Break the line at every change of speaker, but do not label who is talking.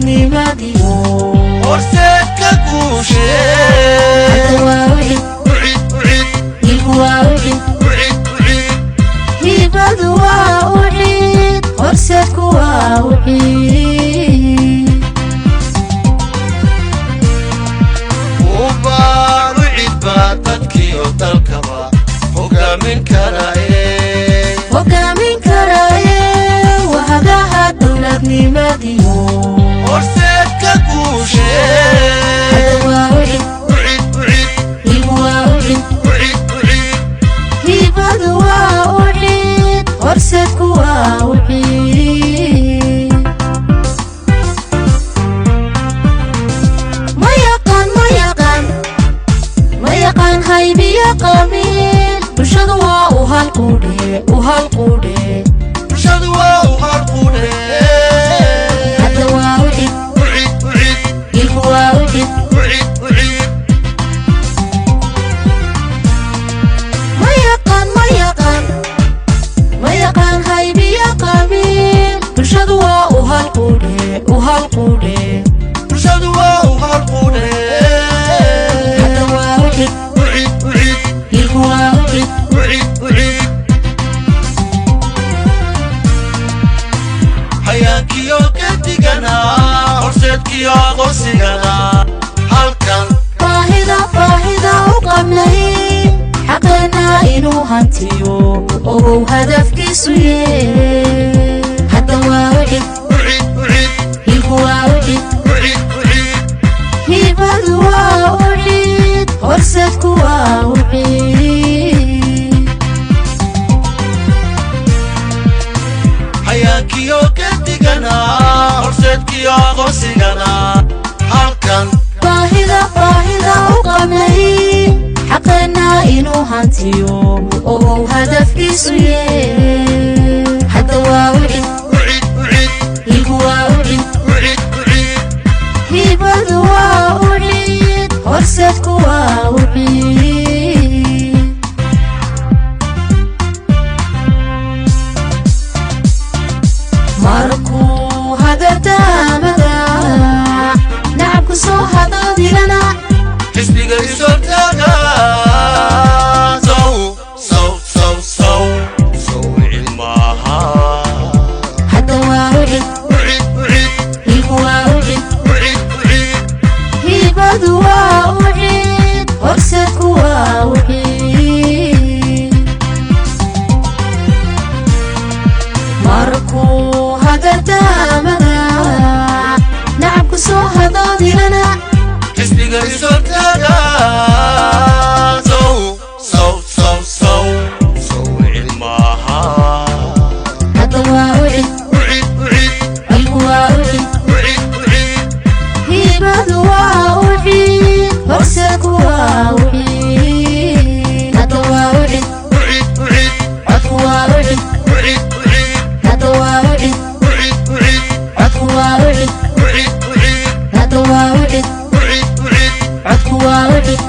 dowladnimadiyo
horseedka guushe
hibadu waa uciid horseedku waa uciid
ucid baa dadkiyo dalkaba hogaamin karaaye wahadaha dowladnimadiyo horseedka guushe
hibadu waa uciid horseedku waa uciid ma yaqaan haybiyo qabiil bulshadu waa u halquudhe hadda waa ucid ilku waa ucid ma yaqaan haybiyo qabiil bulshadu waa u halquudhe hadda waa ucid ilku waa ucid
hayaankiyo gadigana horseedkiyo aqoonsigana halkan
baahida u qabnay xaqeena inuu hantiyo ogow hadafkiisu yee hadda waa ucid ilku waa ucid hibadu waa ucid horseedku waa ucid
hayaankiyo gadigana horseedkiyo aqoonsigana halkan
baahida u qabnay xaqeena inuu hantiyo ogow hadafkiisu yee hadda waa ucid ilku waa ucid hibadu waa ucid horseedku waa ucid markuu hagardaamada nacabku soo hadaadilana
xisbiga isortaaga sawicin maaha
hadda waa ucid ilku waa ucid hibadu waa ucid horseedku waa ucid markuu hagardaamada nacabku soo hadaadilana
xisbiga isortaaga sawicin maaha
hadda waa ucid ilku waa ucid hibadu waa ucid horseedku waa ucid hadda waa ucid codku waa ucid hadda waa ucid codku waa ucid hadda waa ucid codku waa ucid